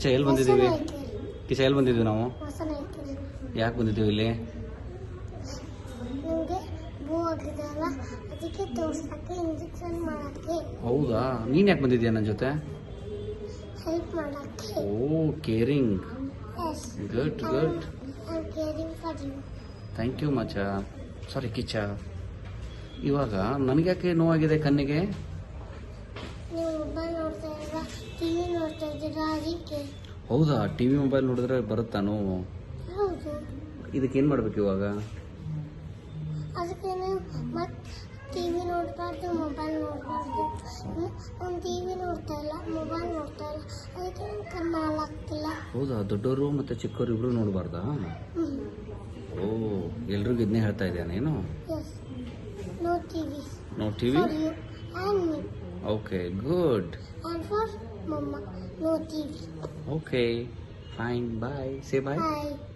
ಕಿಚ್ಚ ಎಲ್ಲಿ ಬಂದಿದ್ದೀವಿ? ಕಿಚ್ಚ ಎಲ್ಲಿ ಬಂದಿದ್ದೀವಿ ನಾವು? ಯಾಕೆ ಬಂದಿದ್ದೀವಿ ಇಲ್ಲಿ? ಹೌದಾ, ನೀನ್ ಯಾಕೆ ಬಂದಿದ್ಯಾ ನನ್ನ ಜೊತೆ? Oh, caring. Good good. Thank you ಮಚ್ಚ. ಸಾರಿ ಕಿಚ್ಚ. ಇವಾಗ ನನಗ್ಯಾಕೆ ನೋವಾಗಿದೆ ಕಣ್ಣಿಗೆ? ಹೌದಾ, ಟಿವಿ ಮೊಬೈಲ್ ನೋಡಿದ್ರೆ ಬರುತ್ತಾ ನೋವು? ಇದಕ್ಕೇನು ಮಾಡ್ಬೇಕು ಇವಾಗ? ಅದಕ್ಕೆ ಟಿವಿ ನೋಡಬಾರ್ದು, ಮೊಬೈಲ್ ನೋಡಬಾರ್ದು. ನಾನು ಟಿವಿ ನೋಡ್ತಾ ಇಲ್ಲ, ಮೊಬೈಲ್ ನೋಡ್ತಾ ಇಲ್ಲ, ಅದಕ್ಕೆ ನನ್ನ ಕಣ್ಣು ಹಾಳಾಗ್ತಿಲ್ಲ. ಹೌದಾ, ದೊಡ್ಡವರು ಮತ್ತೆ ಚಿಕ್ಕವರು ಇಬ್ರು ನೋಡಬಾರ್ದಾ? ಓ, ಎಲ್ರಿಗೂ ಇದನ್ನೇ ಹೇಳ್ತಾ ಇದೆಯಾ ನೀನು? No TV. No TV? And me. Okay, good. And for Mama, no TV. Okay, fine. Bye. Say bye. Bye.